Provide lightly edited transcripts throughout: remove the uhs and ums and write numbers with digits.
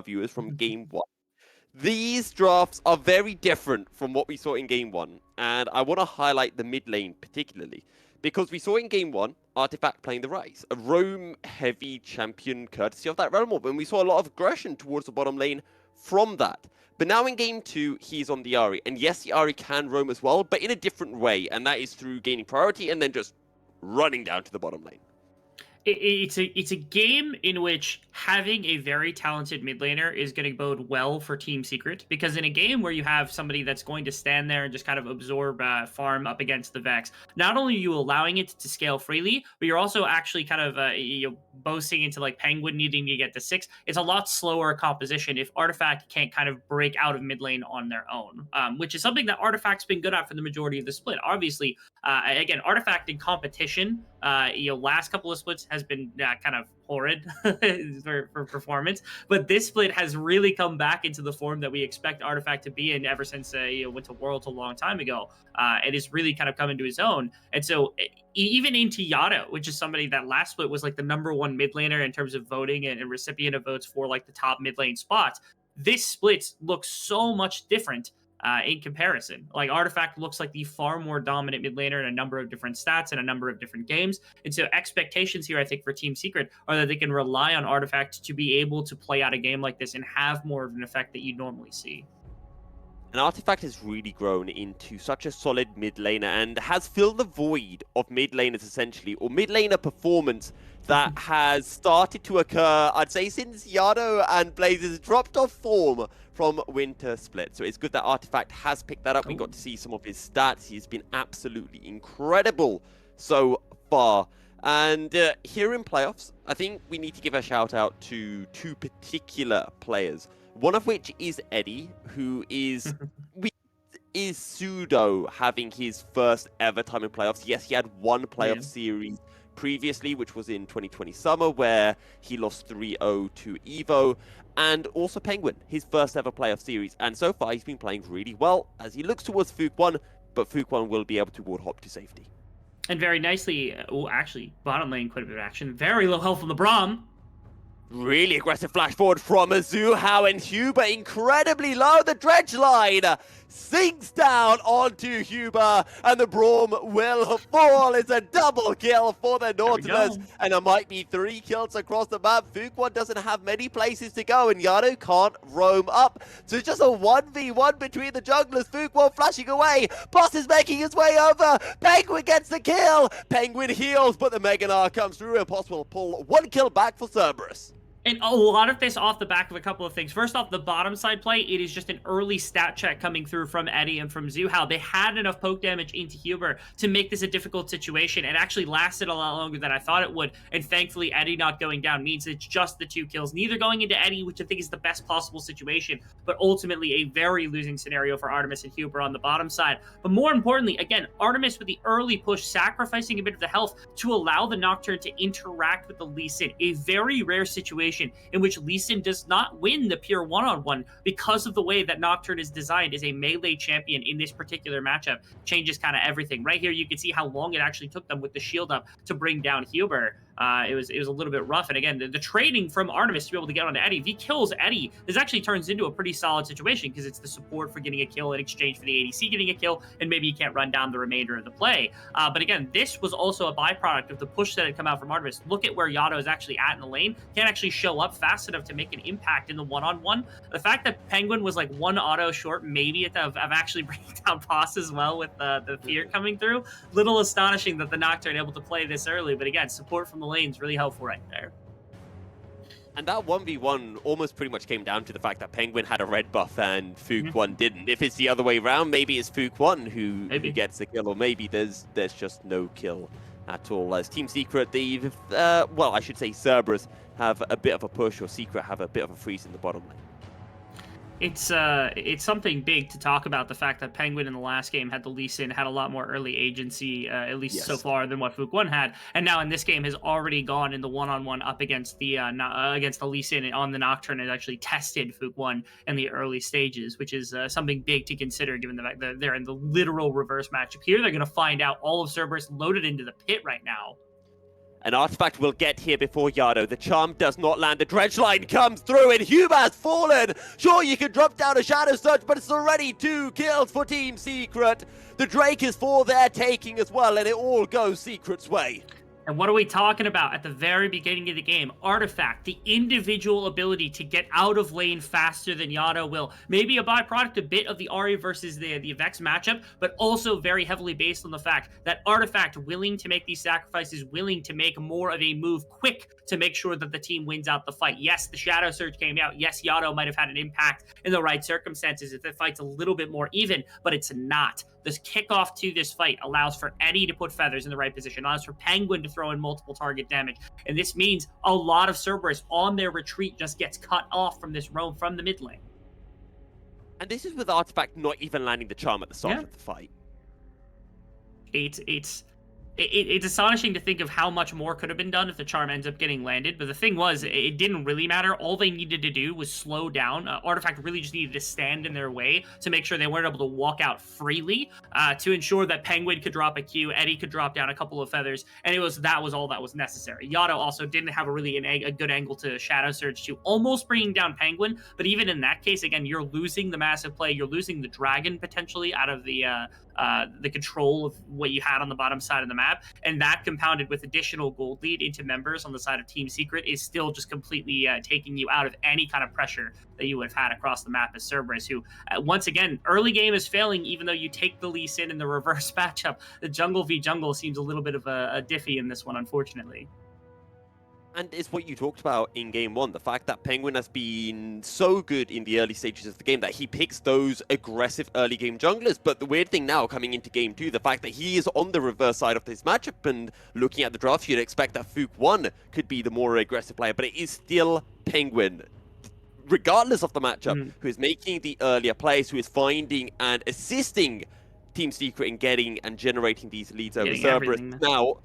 viewers from Game 1. These drafts are very different from what we saw in Game 1, and I want to highlight the mid lane particularly, because we saw in Game 1 Artifact playing the Ryze, a roam-heavy champion courtesy of that realm orb, and we saw a lot of aggression towards the bottom lane from that. But now in Game 2, he's on the Ahri, and yes, the Ahri can roam as well, but in a different way, and that is through gaining priority and then just running down to the bottom lane. It's a game in which having a very talented mid laner is going to bode well for Team Secret, because in a game where you have somebody that's going to stand there and just kind of absorb farm up against the Vex, not only are you allowing it to scale freely, but you're also actually kind of boasting into like Penguin needing to get to 6. It's a lot slower composition if Artifact can't kind of break out of mid lane on their own, which is something that Artifact's been good at for the majority of the split. Obviously, again, Artifact in competition, last couple of splits has been kind of horrid for performance, but this split has really come back into the form that we expect Artifact to be in ever since went to Worlds a long time ago. It has really kind of come into his own, and so even into Yado, which is somebody that last split was like the #1 mid laner in terms of voting and recipient of votes for like the top mid lane spots, this split looks so much different in comparison. Like Artifact looks like the far more dominant mid laner in a number of different stats and a number of different games. And so expectations here, I think, for Team Secret are that they can rely on Artifact to be able to play out a game like this and have more of an effect that you normally see. And Artifact has really grown into such a solid mid laner and has filled the void of mid laners essentially, or mid laner performance that has started to occur, I'd say, since Yado and Blazes dropped off form from Winter Split. So it's good that Artifact has picked that up. We got to see some of his stats. He's been absolutely incredible so far. And here in playoffs, I think we need to give a shout out to 2 particular players. One of which is Eddie, who is pseudo having his first ever time in playoffs. Yes, he had one playoff series previously, which was in 2020 summer, where he lost 3-0 to Evo, and also Penguin, his first ever playoff series. And so far, he's been playing really well as he looks towards Fuke1, but Fuke1 will be able to ward hop to safety. And very nicely, actually, bottom lane quite a bit of action. Very low health on the Braum. Really aggressive flash forward from Azuhao, and Huber incredibly low. The dredge line sinks down onto Huber, and the Braum will fall. It's a double kill for the Nautilus, and there might be 3 kills across the map. Fuke1 doesn't have many places to go, and Yano can't roam up. So it's just a 1v1 between the junglers. Fuke1 flashing away. Boss is making his way over. Penguin gets the kill. Penguin heals, but the Meganar comes through, and Boss will pull 1 kill back for Cerberus. And a lot of this off the back of a couple of things. First off, the bottom side play, it is just an early stat check coming through from Eddie and from Zuhao. They had enough poke damage into Huber to make this a difficult situation. It actually lasted a lot longer than I thought it would. And thankfully, Eddie not going down means it's just the 2 kills. Neither going into Eddie, which I think is the best possible situation, but ultimately a very losing scenario for Artemis and Huber on the bottom side. But more importantly, again, Artemis with the early push, sacrificing a bit of the health to allow the Nocturne to interact with the Lee Sin. A very rare situation in which Lee Sin does not win the pure one-on-one because of the way that Nocturne is designed as a melee champion in this particular matchup. Changes kind of everything. Right here, you can see how long it actually took them with the shield up to bring down Huber. It was a little bit rough. And again, the trading from Artemis to be able to get onto Eddie, if he kills Eddie, this actually turns into a pretty solid situation because it's the support for getting a kill in exchange for the ADC getting a kill, and maybe you can't run down the remainder of the play. But again, this was also a byproduct of the push that had come out from Artemis. Look at where Yado is actually at in the lane. Can't actually show up fast enough to make an impact in the one-on-one. The fact that Penguin was like 1 auto short, maybe of actually bringing down Boss as well with the fear coming through. Little astonishing that the Nocturne able to play this early, but again, support from the lane's really helpful right there. And that 1v1 almost pretty much came down to the fact that Penguin had a red buff and Fuke1 didn't. If it's the other way around, maybe it's Fuke1 who gets the kill, or maybe there's just no kill at all. As Team Secret, they've, well, I should say Cerberus have a bit of a push, or Secret have a bit of a freeze in the bottom lane. It's something big to talk about, the fact that Penguin in the last game had the Lee Sin, had a lot more early agency, at least so far, than what Fuke1 had, and now in this game has already gone in the one-on-one up against the Lee Sin on the Nocturne, and actually tested Fuke1 in the early stages, which is something big to consider given the fact that they're in the literal reverse matchup here. They're going to find out all of Cerberus loaded into the pit right now. An artifact will get here before Yado. The charm does not land. The dredge line comes through and Huber has fallen. Sure, you can drop down a Shadow Surge, but it's already 2 kills for Team Secret. The Drake is for their taking as well, and it all goes Secret's way. And what are we talking about at the very beginning of the game? Artifact, the individual ability to get out of lane faster than Yado will. Maybe a byproduct a bit of the Ahri versus the Vex matchup, but also very heavily based on the fact that Artifact willing to make these sacrifices, willing to make more of a move quick to make sure that the team wins out the fight. Yes, the Shadow Surge came out. Yes, Yado might have had an impact in the right circumstances if the fight's a little bit more even, but it's not. This kickoff to this fight allows for Eddie to put feathers in the right position, allows for Penguin to throw in multiple target damage. And this means a lot of Cerberus on their retreat just gets cut off from this roam from the mid lane. And this is with Artifact not even landing the charm at the start of the fight. It's astonishing to think of how much more could have been done if the charm ends up getting landed. But the thing was, it didn't really matter. All they needed to do was slow down. Artifact really just needed to stand in their way to make sure they weren't able to walk out freely, to ensure that Penguin could drop a Q, Eddie could drop down a couple of feathers, and that was all that was necessary. Yado also didn't have a good angle to Shadow Surge to almost bringing down Penguin, but even in that case, again, you're losing the massive play. You're losing the dragon potentially out of the control of what you had on the bottom side of the map, and that compounded with additional gold lead into members on the side of Team Secret is still just completely taking you out of any kind of pressure that you would have had across the map as Cerberus, who once again, early game is failing even though you take the Lee Sin in the reverse matchup. The jungle v jungle seems a little bit of a diffy in this one, unfortunately. And it's what you talked about in Game 1, the fact that Penguin has been so good in the early stages of the game that he picks those aggressive early game junglers. But the weird thing now, coming into Game 2, the fact that he is on the reverse side of this matchup, and looking at the draft, you'd expect that Fook 1 could be the more aggressive player, but it is still Penguin, regardless of the matchup, who is making the earlier plays, who is finding and assisting Team Secret in getting and generating these leads over Cerberus. Now,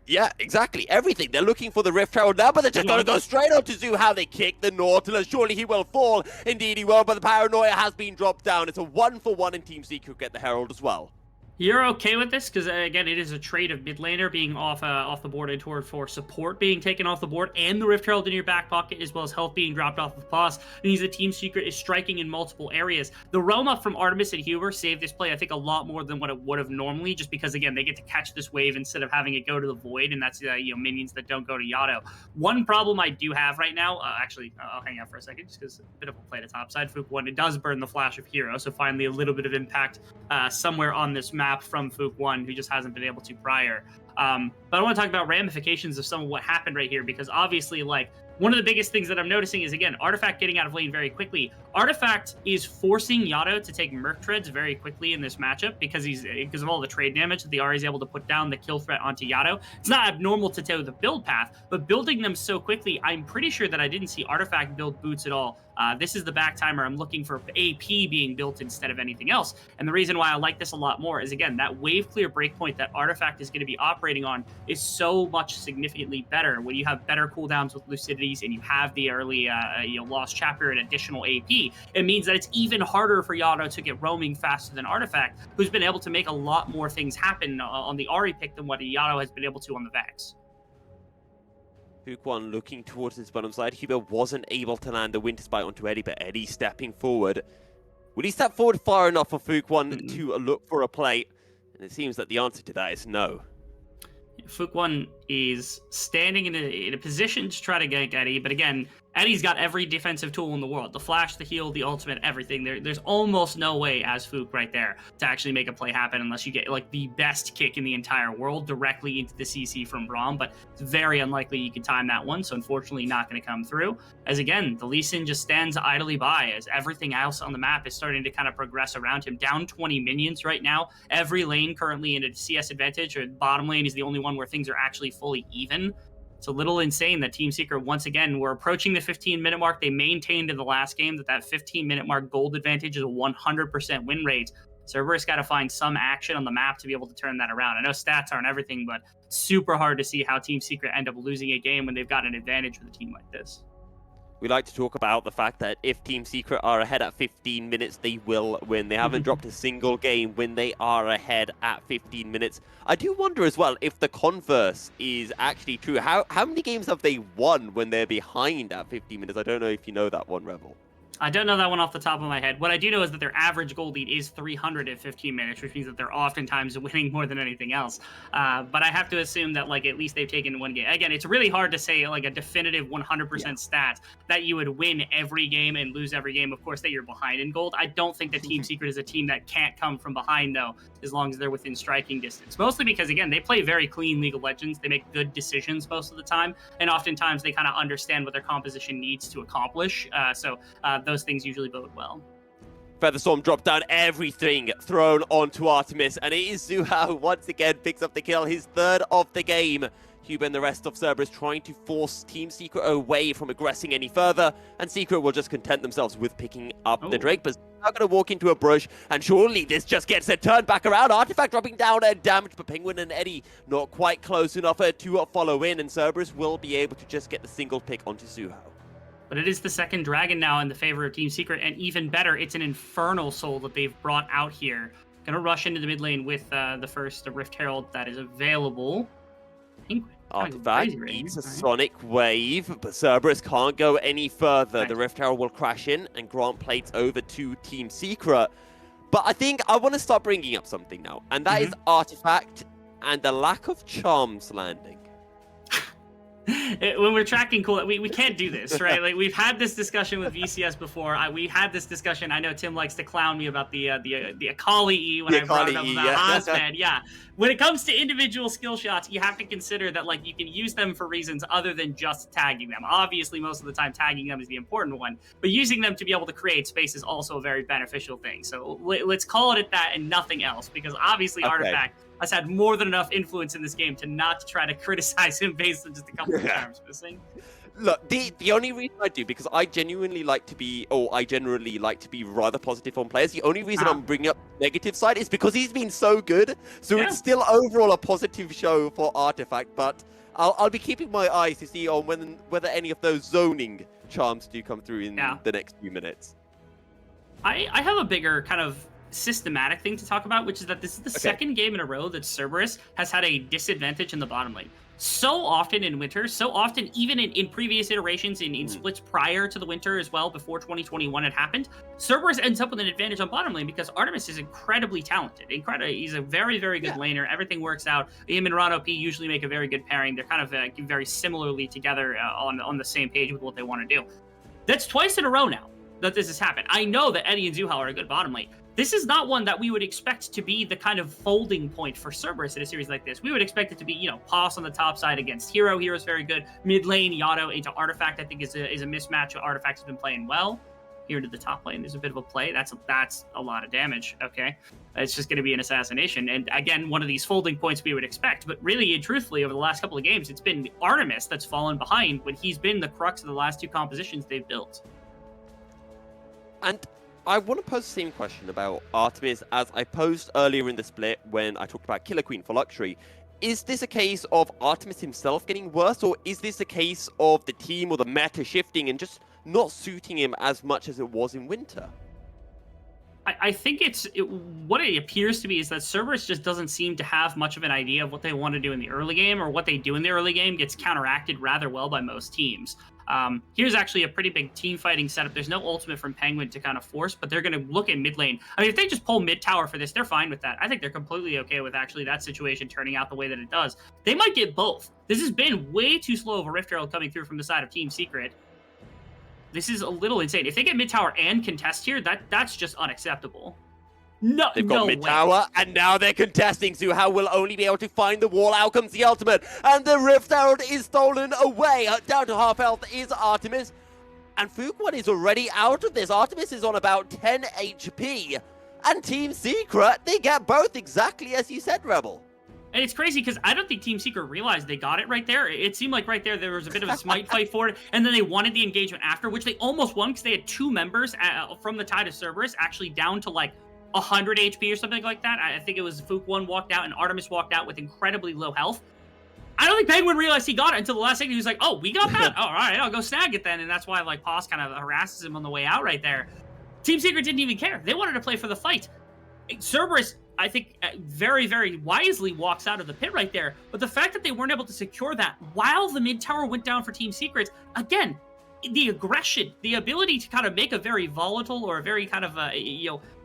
yeah, exactly. Everything. They're looking for the Rift Herald now, but they're just going to go straight on to Zoo. How they kick the Nautilus. Surely he will fall. Indeed he will, but the Paranoia has been dropped down. It's a 1-for-1, and Team Secret get the Herald as well. You're okay with this? Because, again, it is a trade of mid laner being off the board and toward for support being taken off the board, and the Rift Herald in your back pocket, as well as health being dropped off of Boss. It means the Team Secret is striking in multiple areas. The roam up from Artemis and Huber saved this play, I think, a lot more than what it would have normally, just because, again, they get to catch this wave instead of having it go to the Void, and that's, minions that don't go to Yado. One problem I do have right now, actually, I'll hang out for a second, just because a bit of a play to topside. Fook 1, it does burn the Flash of Hero, so finally a little bit of impact somewhere on this map from Fook 1, who just hasn't been able to prior. But I want to talk about ramifications of some of what happened right here, because obviously, one of the biggest things that I'm noticing is, again, Artifact getting out of lane very quickly. Artifact is forcing Yado to take Merc Treads very quickly in this matchup because of all the trade damage that the Ahri is able to put down the kill threat onto Yado. It's not abnormal to tell the build path, but building them so quickly, I'm pretty sure that I didn't see Artifact build boots at all. This is the back timer. I'm looking for AP being built instead of anything else. And the reason why I like this a lot more is, again, that wave clear breakpoint that Artifact is going to be operating on is so much significantly better when you have better cooldowns with Lucidities and you have the early Lost Chapter and additional AP. It means that it's even harder for Yado to get roaming faster than Artifact, who's been able to make a lot more things happen on the Ahri pick than what Yado has been able to on the Vex. Fook 1 looking towards his bottom side. Huber wasn't able to land the Winter Spite onto Eddie, but Eddie stepping forward. Will he step forward far enough for Fook 1 to look for a play? And it seems that the answer to that is no. Fook 1 is standing in a position to try to get Eddie, but again, Eddie's got every defensive tool in the world. The flash, the heal, the ultimate, everything. There's almost no way as Fook right there to actually make a play happen unless you get the best kick in the entire world directly into the CC from Braum, but it's very unlikely you can time that one, so unfortunately not going to come through. As again, the Lee Sin just stands idly by as everything else on the map is starting to kind of progress around him. Down 20 minions right now. Every lane currently in a CS advantage, or bottom lane is the only one where things are actually fully even. It's a little insane that Team Secret, once again, we're approaching the 15-minute mark. They maintained in the last game that 15-minute mark gold advantage is a 100% win rate. Cerberus got to find some action on the map to be able to turn that around. I know stats aren't everything, but it's super hard to see how Team Secret end up losing a game when they've got an advantage with a team like this. We like to talk about the fact that if Team Secret are ahead at 15 minutes, they will win. They haven't dropped a single game when they are ahead at 15 minutes. I do wonder as well if the converse is actually true. How many games have they won when they're behind at 15 minutes? I don't know if you know that one, Rebel. I don't know that one off the top of my head. What I do know is that their average goal lead is 300 at 15 minutes, which means that they're oftentimes winning more than anything else. But I have to assume that, like, at least they've taken one game. Again, it's really hard to say, like, a definitive 100% stat that you would win every game and lose every game, of course, that you're behind in gold. I don't think that Team Secret is a team that can't come from behind, though, as long as they're within striking distance. Mostly because, again, they play very clean League of Legends. They make good decisions most of the time, and oftentimes they kind of understand what their composition needs to accomplish. So those things usually bode well. Featherstorm dropped down everything thrown onto Artemis, and it is Zuhao who once again picks up the kill, his third of the game. Huber and the rest of Cerberus trying to force Team Secret away from aggressing any further, and Secret will just content themselves with picking up the Drake, but they're going to walk into a brush, and surely this just gets a turn back around. Artifact dropping down and damage, but Penguin and Eddie not quite close enough to follow in, and Cerberus will be able to just get the single pick onto Zuhao. But it is the second dragon now in the favor of Team Secret, and even better, it's an Infernal Soul that they've brought out here. Gonna rush into the mid lane with the first Rift Herald that is available. Penguin. Artifact needs a Sonic Wave, but Cerberus can't go any further. Nice. The Rift Herald will crash in and grant plates over to Team Secret. But I think I want to start bringing up something now, and that is Artifact and the lack of charms landing. When we're tracking cool, we can't do this, right? Like, we've had this discussion with VCS before. We had this discussion. I know Tim likes to clown me about the Akali E when I brought up about Ozman. Yeah. When it comes to individual skill shots, you have to consider that, like, you can use them for reasons other than just tagging them. Obviously, most of the time, tagging them is the important one, but using them to be able to create space is also a very beneficial thing. So let's call it that and nothing else, because obviously Artifact has had more than enough influence in this game to not try to criticize him based on just a couple of times missing. Look, the only reason I do, because I generally like to be rather positive on players. The only reason I'm bringing up the negative side is because he's been so good. So it's still overall a positive show for Artifact, but I'll be keeping my eyes to see on whether any of those zoning charms do come through in the next few minutes. I have a bigger kind of systematic thing to talk about, which is that this is the second game in a row that Cerberus has had a disadvantage in the bottom lane. So often in winter, so often even in previous iterations, in splits prior to the winter as well, before 2021 had happened, Cerberus ends up with an advantage on bottom lane because Artemis is incredibly talented. He's a very, very good laner. Everything works out. Him and Ron OP usually make a very good pairing. They're kind of very similarly together on the same page with what they want to do. That's twice in a row now that this has happened. I know that Eddie and Zuhao are a good bottom lane. This is not one that we would expect to be the kind of folding point for Cerberus in a series like this. We would expect it to be, Pos on the top side against Hero. Hero's very good. Mid lane, Yato into Artifact, I think is a mismatch. Artifact has been playing well. Here to the top lane, there's a bit of a play. That's a lot of damage, okay? It's just going to be an assassination. And again, one of these folding points we would expect. But really and truthfully, over the last couple of games, it's been Artemis that's fallen behind when he's been the crux of the last two compositions they've built. And I want to pose the same question about Artemis as I posed earlier in the split when I talked about Killer Queen for Luxury. Is this a case of Artemis himself getting worse, or is this a case of the team or the meta shifting and just not suiting him as much as it was in winter? I think what it appears to be is that Cerberus just doesn't seem to have much of an idea of what they want to do in the early game, or what they do in the early game gets counteracted rather well by most teams. Here's actually a pretty big team fighting setup. There's no ultimate from Penguin to kind of force, but they're going to look at mid lane. I mean, if they just pull mid tower for this, they're fine with that. I think they're completely okay with actually that situation turning out the way that it does. They might get both. This has been way too slow of a Rift Herald coming through from the side of Team Secret. This is a little insane. If they get mid tower and contest here, that's just unacceptable. No, they've got mid tower, and now they're contesting. Zuhao will only be able to find the wall. Out comes the ultimate, and the Rift Herald is stolen away. Down to half health is Artemis, and Fuquan is already out of this. Artemis is on about 10 HP, and Team Secret, they get both exactly as you said, Rebel. And it's crazy because I don't think Team Secret realized they got it right there. It seemed like right there was a bit of a smite fight for it, and then they wanted the engagement after, which they almost won because they had two members from the Tide of Cerberus actually down to like 100 HP or something like that. I think it was Fuquan walked out and Artemis walked out with incredibly low health. I don't think Penguin realized he got it until the last second. He was like, "Oh, we got that. Oh, all right, I'll go snag it then." And that's why like Pos kind of harasses him on the way out right there. Team Secret didn't even care. They wanted to play for the fight. Cerberus, I think, very, very wisely walks out of the pit right there. But the fact that they weren't able to secure that while the mid tower went down for Team Secret, again, the aggression, the ability to kind of make a very volatile or a very kind of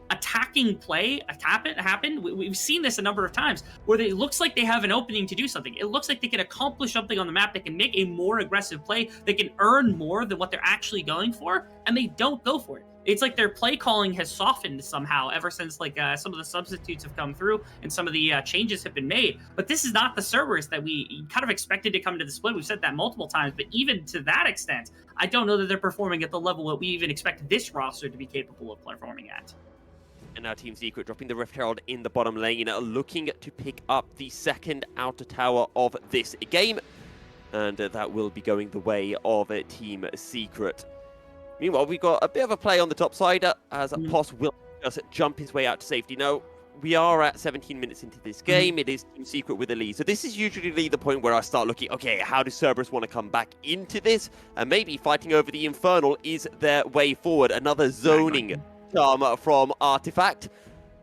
attacking play happen. We've seen this a number of times where it looks like they have an opening to do something. It looks like they can accomplish something on the map. They can make a more aggressive play. They can earn more than what they're actually going for, and they don't go for it. It's like their play calling has softened somehow ever since like some of the substitutes have come through and some of the changes have been made. But this is not the Cerberus that we kind of expected to come to the split. We've said that multiple times, but even to that extent, I don't know that they're performing at the level that we even expect this roster to be capable of performing at. And now Team Secret dropping the Rift Herald in the bottom lane, looking to pick up the second outer tower of this game. And that will be going the way of Team Secret. Meanwhile, we've got a bit of a play on the top side as Pos will just jump his way out to safety. Now, we are at 17 minutes into this game. It is Team Secret with the lead. So this is usually the point where I start looking, okay, how does Cerberus want to come back into this? And maybe fighting over the Infernal is their way forward. Another zoning from Artifact.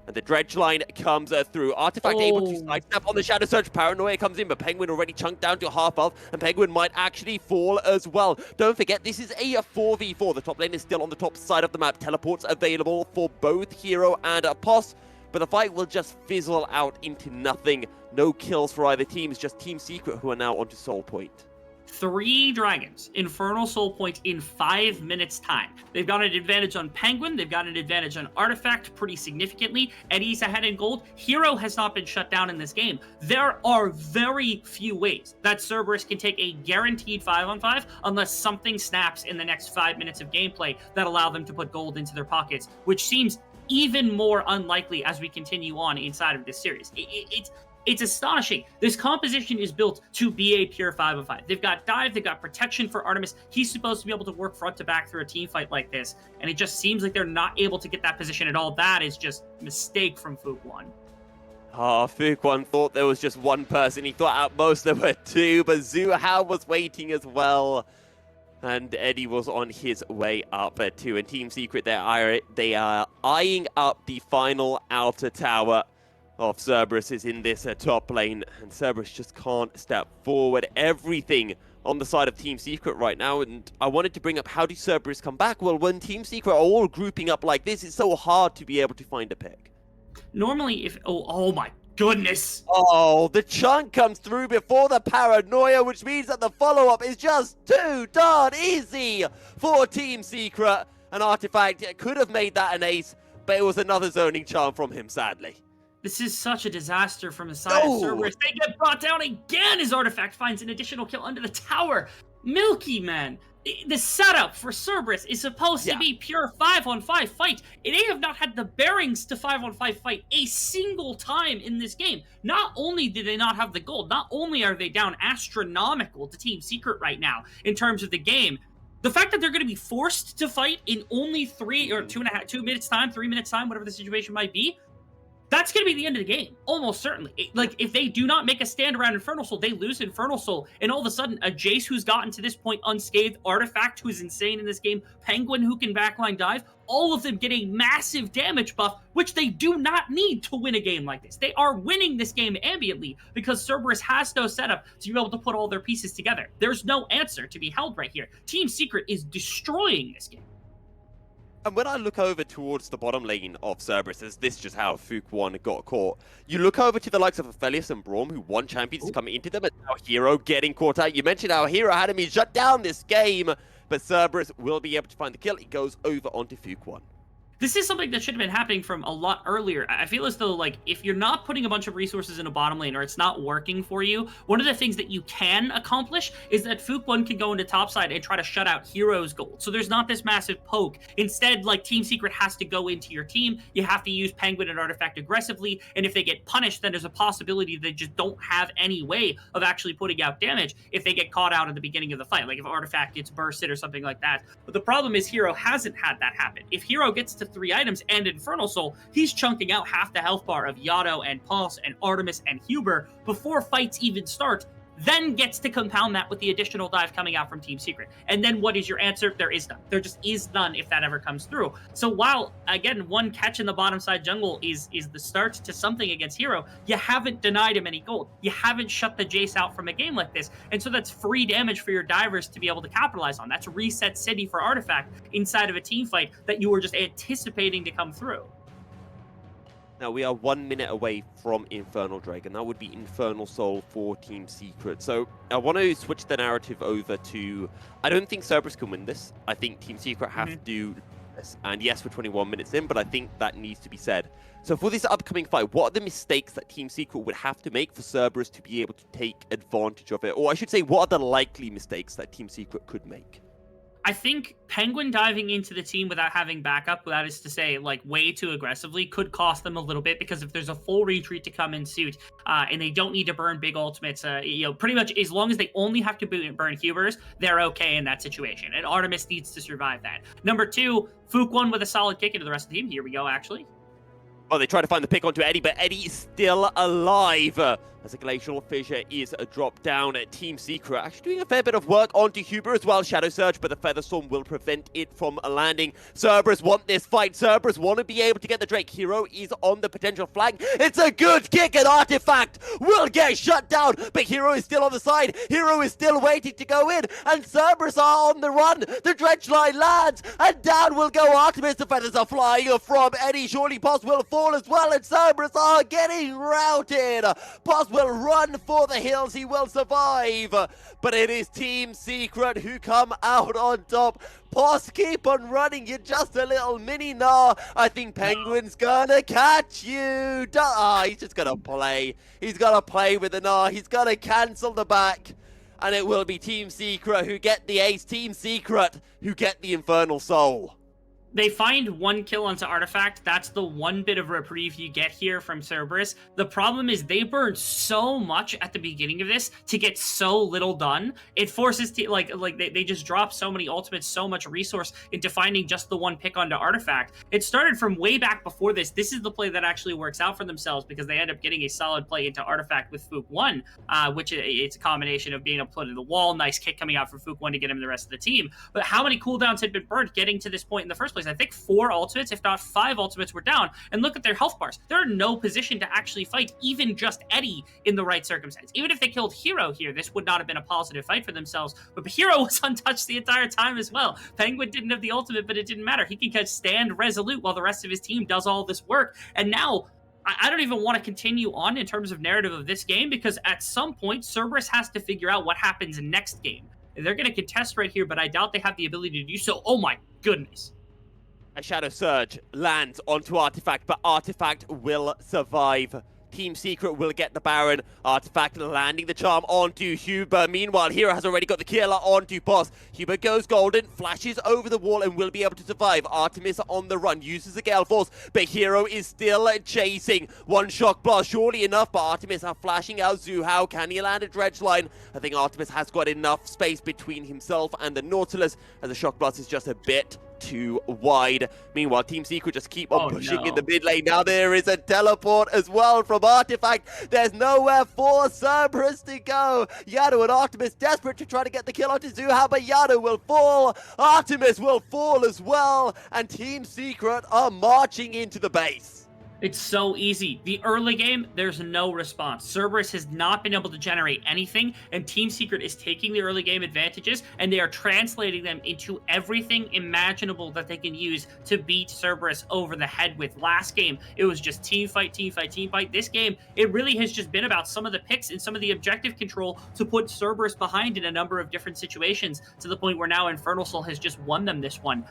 And the dredge line comes through. Artifact able to sidestep on the Shadow Surge. Paranoia comes in, but Penguin already chunked down to half health, and Penguin might actually fall as well. Don't forget, this is a 4v4. The top lane is still on the top side of the map. Teleports available for both Hero and Pos, but the fight will just fizzle out into nothing. No kills for either team. It's just Team Secret who are now onto Soul Point. 3 dragons, Infernal Soul Point in 5 minutes time. They've got an advantage on Penguin. They've got an advantage on Artifact pretty significantly. Eddie's ahead in gold. Hero has not been shut down in this game. There are very few ways that Cerberus can take a guaranteed 5-on-5 unless something snaps in the next 5 minutes of gameplay that allow them to put gold into their pockets, which seems even more unlikely as we continue on inside of this series. It's astonishing. This composition is built to be a pure 5-on-5. They've got dive, they've got protection for Artemis. He's supposed to be able to work front to back through a team fight like this, and it just seems like they're not able to get that position at all. That is just a mistake from Fook1. Fook1 thought there was just one person. He thought at most there were 2, but Zuhao was waiting as well. And Eddie was on his way up too. And Team Secret, they are eyeing up the final outer tower of Cerberus is in this top lane, and Cerberus just can't step forward. Everything on the side of Team Secret right now, and I wanted to bring up, how do Cerberus come back? Well, when Team Secret are all grouping up like this, it's so hard to be able to find a pick. Normally, if... Oh my goodness! Oh, the chunk comes through before the paranoia, which means that the follow-up is just too darn easy for Team Secret. An Artifact could have made that an ace, but it was another zoning charm from him, sadly. This is such a disaster from the side of Cerberus. They get brought down again as Artifact finds an additional kill under the tower. Milky, man. The setup for Cerberus is supposed to be pure 5-on-5 fight. They have not had the bearings to 5-on-5 fight a single time in this game. Not only do they not have the gold, not only are they down astronomical to Team Secret right now in terms of the game, the fact that they're going to be forced to fight in only 2 minutes time, 3 minutes time, whatever the situation might be, that's going to be the end of the game, almost certainly. Like, if they do not make a stand around Infernal Soul, they lose Infernal Soul, and all of a sudden, a Jace who's gotten to this point unscathed, Artifact who's insane in this game, Penguin who can backline dive, all of them get a massive damage buff, which they do not need to win a game like this. They are winning this game ambiently because Cerberus has no setup to be able to put all their pieces together. There's no answer to be held right here. Team Secret is destroying this game. And when I look over towards the bottom lane of Cerberus, as this is just how Fook1 got caught, you look over to the likes of Aphelios and Braum, who won champions to come into them, and our Hero getting caught out. You mentioned our Hero had him shut down this game, but Cerberus will be able to find the kill. It goes over onto Fook1. This is something that should have been happening from a lot earlier. I feel as though, like, if you're not putting a bunch of resources in a bottom lane or it's not working for you, one of the things that you can accomplish is that Fook1 can go into topside and try to shut out Hero's gold. So there's not this massive poke. Instead, like, Team Secret has to go into your team. You have to use Penguin and Artifact aggressively, and if they get punished, then there's a possibility they just don't have any way of actually putting out damage if they get caught out at the beginning of the fight, like if Artifact gets bursted or something like that. But the problem is Hero hasn't had that happen. If Hero gets to 3 items and Infernal Soul, he's chunking out half the health bar of Yato and Pulse and Artemis and Huber before fights even start. then gets to compound that with the additional dive coming out from Team Secret. And then what is your answer? There is none. There just is none if that ever comes through. So while, again, one catch in the bottom side jungle is the start to something against Hero, you haven't denied him any gold. You haven't shut the Jace out from a game like this. And so that's free damage for your divers to be able to capitalize on. That's reset city for Artifact inside of a team fight that you were just anticipating to come through. Now, we are 1 minute away from Infernal Dragon. That would be Infernal Soul for Team Secret. So I want to switch the narrative over to... I don't think Cerberus can win this. I think Team Secret have to do this. And yes, we're 21 minutes in, but I think that needs to be said. So for this upcoming fight, what are the mistakes that Team Secret would have to make for Cerberus to be able to take advantage of it? Or I should say, what are the likely mistakes that Team Secret could make? I think Penguin diving into the team without having backup, that is to say, like, way too aggressively, could cost them a little bit, because if there's a full retreat to come in suit, and they don't need to burn big ultimates, pretty much as long as they only have to burn Hubers, they're okay in that situation. And Artemis needs to survive that. Number two, Fook won with a solid kick into the rest of the team. Here we go, actually. Oh, they try to find the pick onto Eddie, but Eddie is still alive. As a Glacial Fissure is a drop down at Team Secret. Actually doing a fair bit of work onto Huber as well. Shadow Surge, but the Feather Storm will prevent it from landing. Cerberus want this fight. Cerberus want to be able to get the Drake. Hero is on the potential flank. It's a good kick, and Artifact will get shut down, but Hero is still on the side. Hero is still waiting to go in, and Cerberus are on the run. The dredge line lands, and down will go Artemis. The feathers are flying from Eddie. Surely Pos will fall as well, and Cerberus are getting routed. Pos will run for the hills. He will survive, but it is Team Secret who come out on top. Pos, keep on running. You're just a little mini Gnar. I think Penguin's gonna catch you. He's just gonna play. He's gonna play with the Gnar. He's gonna cancel the back, and it will be Team Secret who get the ace. Team Secret who get the Infernal Soul. They find one kill onto Artifact. That's the one bit of reprieve you get here from Cerberus. The problem is they burned so much at the beginning of this to get so little done. It forces they just drop so many ultimates, so much resource into finding just the one pick onto Artifact. It started from way back before this. This is the play that actually works out for themselves, because they end up getting a solid play into Artifact with Fook 1, which it's a combination of being able to put in the wall, nice kick coming out from Fook 1 to get him the rest of the team. But how many cooldowns had been burned getting to this point in the first place? I think 4 ultimates, if not 5 ultimates, were down. And look at their health bars. They're in no position to actually fight even just Eddie in the right circumstance. Even if they killed Hero here, this would not have been a positive fight for themselves. But Hero was untouched the entire time as well. Penguin didn't have the ultimate, but it didn't matter. He can stand resolute while the rest of his team does all this work. And now, I don't even want to continue on in terms of narrative of this game, because at some point, Cerberus has to figure out what happens next game. They're going to contest right here, but I doubt they have the ability to do so. Oh my goodness. A Shadow Surge lands onto Artifact, but Artifact will survive. Team Secret will get the Baron. Artifact landing the charm onto Huber. Meanwhile, Hero has already got the killer onto Boss. Huber goes golden, flashes over the wall, and will be able to survive. Artemis on the run, uses the Gale Force, but Hero is still chasing. One shock blast, surely enough, but Artemis are flashing out Zoo. How can he land a dredge line? I think Artemis has got enough space between himself and the Nautilus, as the shock blast is just a bit too wide. Meanwhile, Team Secret just keep on pushing in the mid lane. Now there is a teleport as well from Artifact. There's nowhere for Cerberus to go. Yano and Artemis desperate to try to get the kill onto Zuhao, but Yano will fall. Artemis will fall as well. And Team Secret are marching into the base. It's so easy. The early game, there's no response. Cerberus has not been able to generate anything, and Team Secret is taking the early game advantages, and they are translating them into everything imaginable that they can use to beat Cerberus over the head with. Last game, it was just team fight, team fight, team fight. This game, it really has just been about some of the picks and some of the objective control to put Cerberus behind in a number of different situations, to the point where now Infernal Soul has just won them this one.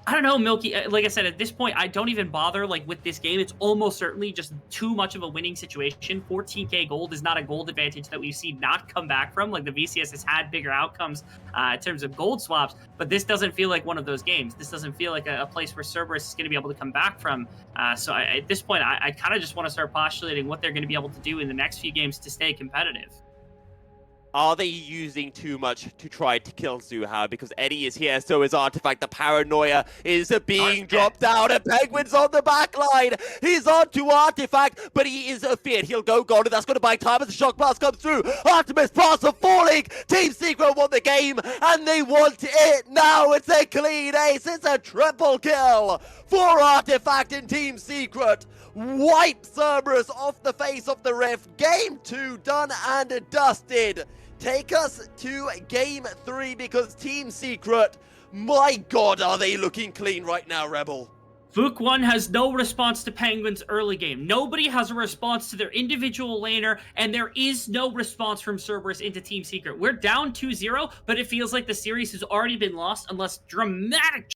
I don't know, Milky. Like I said, at this point, I don't even bother. Like, with this game, it's almost certainly just too much of a winning situation. 14k gold is not a gold advantage that we've seen not come back from. Like, the VCS has had bigger outcomes in terms of gold swaps, but this doesn't feel like one of those games. This doesn't feel like a place where Cerberus is going to be able to come back from. So at this point, I kind of just want to start postulating what they're going to be able to do in the next few games to stay competitive. Are they using too much to try to kill Zuhao? Because Eddie is here, so is Artifact. The paranoia is being dropped down, and Penguin's on the back line. He's on to Artifact, but he is feared. He'll go Golden. That's going to buy time as the shock blast comes through. Artemis Blast are falling. Team Secret won the game, and they want it now. It's a clean ace. It's a triple kill for Artifact and Team Secret. Wipe Cerberus off the face of the Rift. Game 2 done and dusted. Take us to Game 3 because Team Secret, my god, are they looking clean right now, Rebel? Fook1 has no response to Penguin's early game. Nobody has a response to their individual laner, and there is no response from Cerberus into Team Secret. We're down 2-0, but it feels like the series has already been lost unless dramatic